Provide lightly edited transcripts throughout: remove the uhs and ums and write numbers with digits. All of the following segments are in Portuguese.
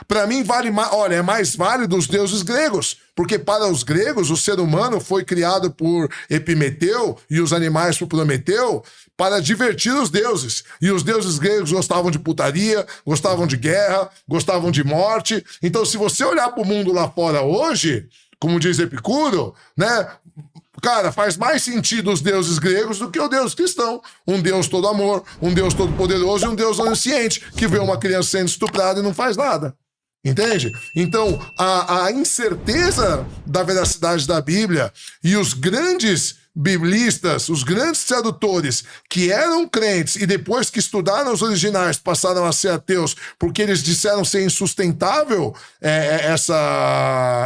Para mim, vale mais. Olha, é mais válido os deuses gregos. Porque para os gregos, o ser humano foi criado por Epimeteu e os animais por Prometeu para divertir os deuses. E os deuses gregos gostavam de putaria, gostavam de guerra, gostavam de morte. Então, se você olhar para o mundo lá fora hoje, como diz Epicuro, né? Cara, faz mais sentido os deuses gregos do que o Deus cristão. Um Deus todo amor, um Deus todo poderoso e um Deus onisciente, que vê uma criança sendo estuprada e não faz nada. Entende? Então, a incerteza da veracidade da Bíblia e os grandes biblistas, os grandes tradutores que eram crentes e depois que estudaram os originais passaram a ser ateus porque eles disseram ser insustentável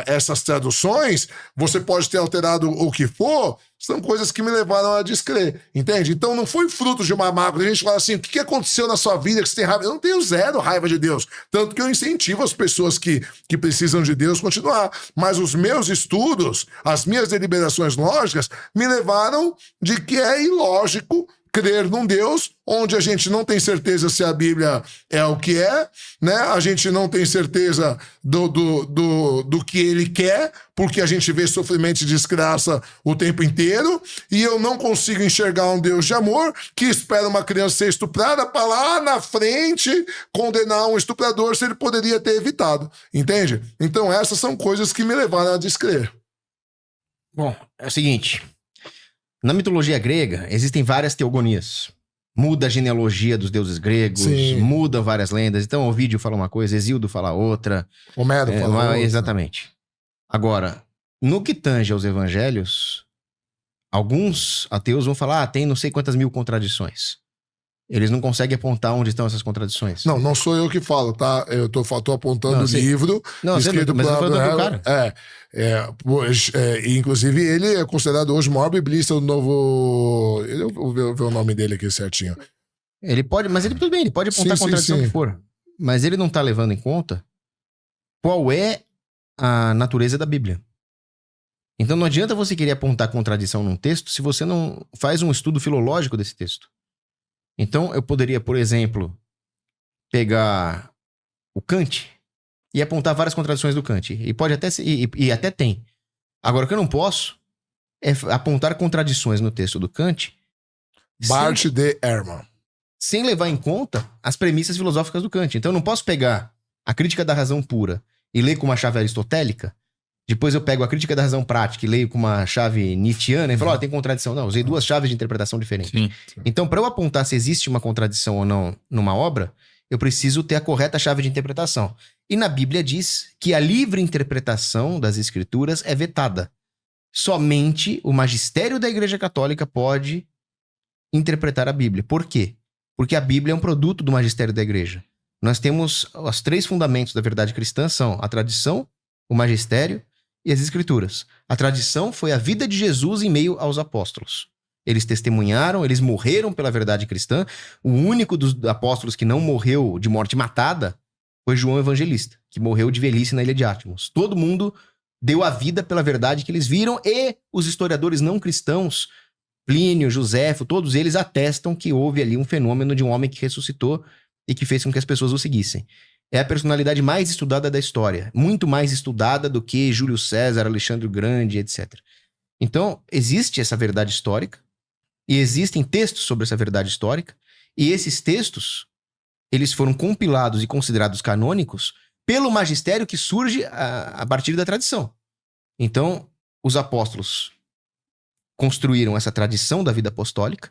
essas traduções, você pode ter alterado o que for, são coisas que me levaram a descrer, entende? Então não foi fruto de uma mágoa. A gente fala assim, o que aconteceu na sua vida que você tem raiva? Eu não tenho zero raiva de Deus, tanto que eu incentivo as pessoas que precisam de Deus continuar, mas os meus estudos, as minhas deliberações lógicas me levaram de que é ilógico crer num Deus onde a gente não tem certeza se a Bíblia é o que é, né? A gente não tem certeza do que ele quer, porque a gente vê sofrimento e desgraça o tempo inteiro, e eu não consigo enxergar um Deus de amor que espera uma criança ser estuprada para lá na frente condenar um estuprador se ele poderia ter evitado, entende? Então essas são coisas que me levaram a descrer. Bom, é o seguinte... Na mitologia grega, existem várias teogonias. Muda a genealogia dos deuses gregos, Sim. Muda várias lendas. Então, Ovídio fala uma coisa, Hesíodo fala outra. Homero fala outra. Exatamente. Agora, no que tange aos evangelhos, alguns ateus vão falar, tem não sei quantas mil contradições. Eles não conseguem apontar onde estão essas contradições. Não sou eu que falo, tá? Eu tô apontando o livro escrito por Abraham. Inclusive, ele é considerado hoje o maior biblista do novo... Eu vou ver o nome dele aqui certinho. Ele pode, mas tudo bem, ele pode apontar a contradição que for. Mas ele não tá levando em conta qual é a natureza da Bíblia. Então não adianta você querer apontar contradição num texto se você não faz um estudo filológico desse texto. Então, eu poderia, por exemplo, pegar o Kant e apontar várias contradições do Kant. E pode até ser, e até tem. Agora, o que eu não posso é apontar contradições no texto do Kant Bart de Ehrman. Sem levar em conta as premissas filosóficas do Kant. Então, eu não posso pegar a Crítica da Razão Pura e ler com uma chave aristotélica. Depois eu pego a Crítica da Razão Prática e leio com uma chave nietzschiana e falo, tem contradição. Não, usei duas chaves de interpretação diferentes. Sim. Então, para eu apontar se existe uma contradição ou não numa obra, eu preciso ter a correta chave de interpretação. E na Bíblia diz que a livre interpretação das Escrituras é vetada. Somente o magistério da Igreja Católica pode interpretar a Bíblia. Por quê? Porque a Bíblia é um produto do magistério da Igreja. Nós temos os 3 fundamentos da verdade cristã, são a tradição, o magistério e as Escrituras. A tradição foi a vida de Jesus em meio aos apóstolos. Eles testemunharam, eles morreram pela verdade cristã. O único dos apóstolos que não morreu de morte matada foi João Evangelista, que morreu de velhice na ilha de Átmos. Todo mundo deu a vida pela verdade que eles viram, e os historiadores não cristãos, Plínio, Joséfo, todos eles atestam que houve ali um fenômeno de um homem que ressuscitou e que fez com que as pessoas o seguissem. É a personalidade mais estudada da história. Muito mais estudada do que Júlio César, Alexandre o Grande, etc. Então, existe essa verdade histórica. E existem textos sobre essa verdade histórica. E esses textos, eles foram compilados e considerados canônicos pelo magistério que surge a partir da tradição. Então, os apóstolos construíram essa tradição da vida apostólica.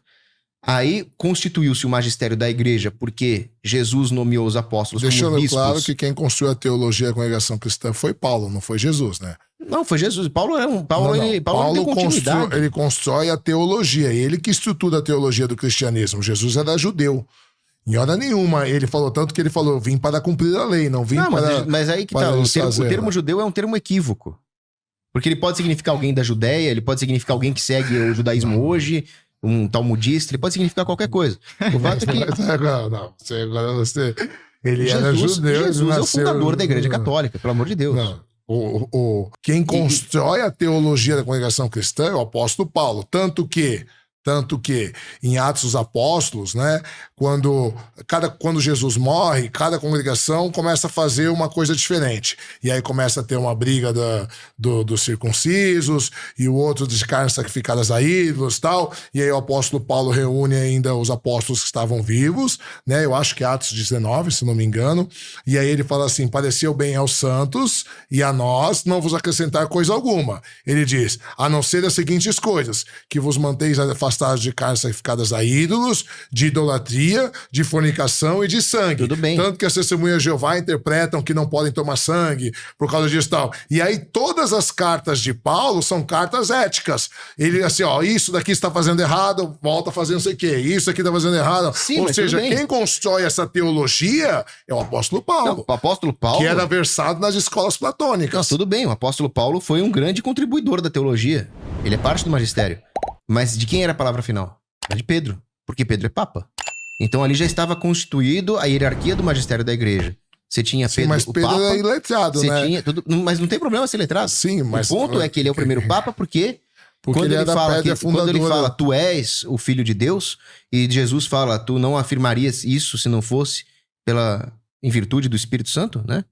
Aí constituiu-se o magistério da igreja porque Jesus nomeou os apóstolos como bispos. Deixando claro que quem construiu a teologia da congregação cristã foi Paulo, não foi Jesus, né? Não, foi Jesus. Paulo deu continuidade. Ele constrói a teologia, ele que estrutura a teologia do cristianismo. Jesus era judeu. Em hora nenhuma ele falou, tanto que ele falou, eu vim para cumprir a lei, não vim para... Mas aí que tá, o termo judeu é um termo equívoco. Porque ele pode significar alguém da Judéia, ele pode significar alguém que segue o judaísmo hoje, um talmudista, ele pode significar qualquer coisa. O fato é que... Ele era judeu. Jesus é o fundador da Igreja Católica, pelo amor de Deus. Não. Quem constrói a teologia da congregação cristã é o apóstolo Paulo. Tanto que Tanto que em Atos dos Apóstolos, né, quando Jesus morre, cada congregação começa a fazer uma coisa diferente. E aí começa a ter uma briga dos circuncisos e o outro de carnes sacrificadas a ídolos e tal. E aí o apóstolo Paulo reúne ainda os apóstolos que estavam vivos, né? Eu acho que é Atos 19, se não me engano. E aí ele fala assim: pareceu bem aos santos e a nós não vos acrescentar coisa alguma. Ele diz: a não ser as seguintes coisas, que vos manteis afastados de carnes sacrificadas a ídolos, de idolatria, de fornicação e de sangue. Tudo bem. Tanto que as testemunhas de Jeová interpretam que não podem tomar sangue por causa disso e tal. E aí todas as cartas de Paulo são cartas éticas. Ele assim, ó, isso daqui está fazendo errado, volta a fazer não sei o quê. Isso aqui está fazendo errado. Sim, ou seja, quem constrói essa teologia é o apóstolo Paulo. Não, o apóstolo Paulo... Que era versado nas escolas platônicas. Não, tudo bem, o apóstolo Paulo foi um grande contribuidor da teologia. Ele é parte do magistério. Mas de quem era a palavra final? A de Pedro, porque Pedro é papa. Então ali já estava constituído a hierarquia do magistério da igreja. Você tinha Pedro, mas Pedro papa, é iletrado, né? Tinha tudo, mas não tem problema ser letrado. Sim, mas... O ponto é que ele é o primeiro papa porque quando ele quando ele fala tu és o filho de Deus, e Jesus fala tu não afirmarias isso se não fosse em virtude do Espírito Santo, né?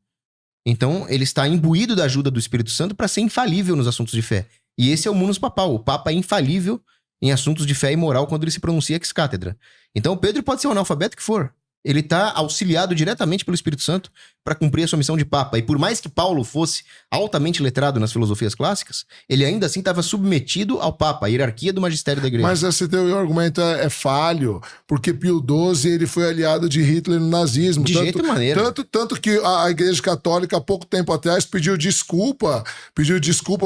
Então ele está imbuído da ajuda do Espírito Santo para ser infalível nos assuntos de fé. E esse é o munus papal. O Papa é infalível em assuntos de fé e moral quando ele se pronuncia ex cátedra. Então Pedro pode ser o analfabeto que for. Ele está auxiliado diretamente pelo Espírito Santo para cumprir a sua missão de Papa. E por mais que Paulo fosse altamente letrado nas filosofias clássicas, ele ainda assim estava submetido ao Papa, a hierarquia do magistério da igreja. Mas esse teu argumento é falho, porque Pio XII ele foi aliado de Hitler no nazismo. De jeito maneira. Tanto que a Igreja Católica, há pouco tempo atrás, pediu desculpa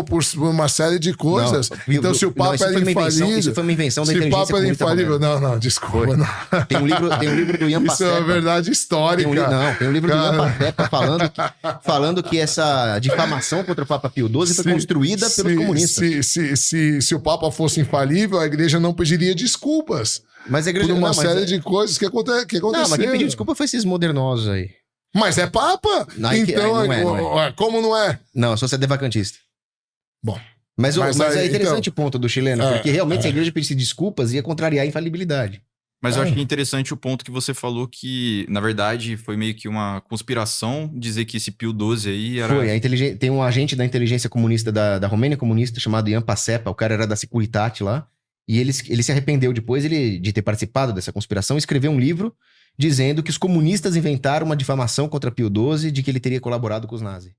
por uma série de coisas. Não, então, se o Papa era infalível... Isso foi uma invenção da inteligência inteligência comunista. Se o Papa era infalível... moderna. Não, desculpa. Não. Tem um livro do Ian Pacepa. Isso é uma verdade histórica. Tem um livro do Ian Pacepa falando que essa difamação contra o Papa Pio XII foi construída pelos comunistas. Se o Papa fosse infalível, a igreja não pediria desculpas. Mas a igreja, por uma série de coisas que aconteceram. Não, mas quem pediu desculpa foi esses modernosos aí. Mas é Papa? Não, então, não é. Como não é? Não, só você é devacantista. Bom. Mas é interessante o ponto do chileno, porque realmente se a igreja pedisse desculpas, ia contrariar a infalibilidade. Mas eu acho que é interessante o ponto que você falou que, na verdade, foi meio que uma conspiração dizer que esse Pio XII aí era... Tem um agente da inteligência comunista da Romênia comunista chamado Ian Pacepa, o cara era da Securitate lá, e ele se arrependeu depois de ter participado dessa conspiração e escreveu um livro dizendo que os comunistas inventaram uma difamação contra Pio XII de que ele teria colaborado com os nazis.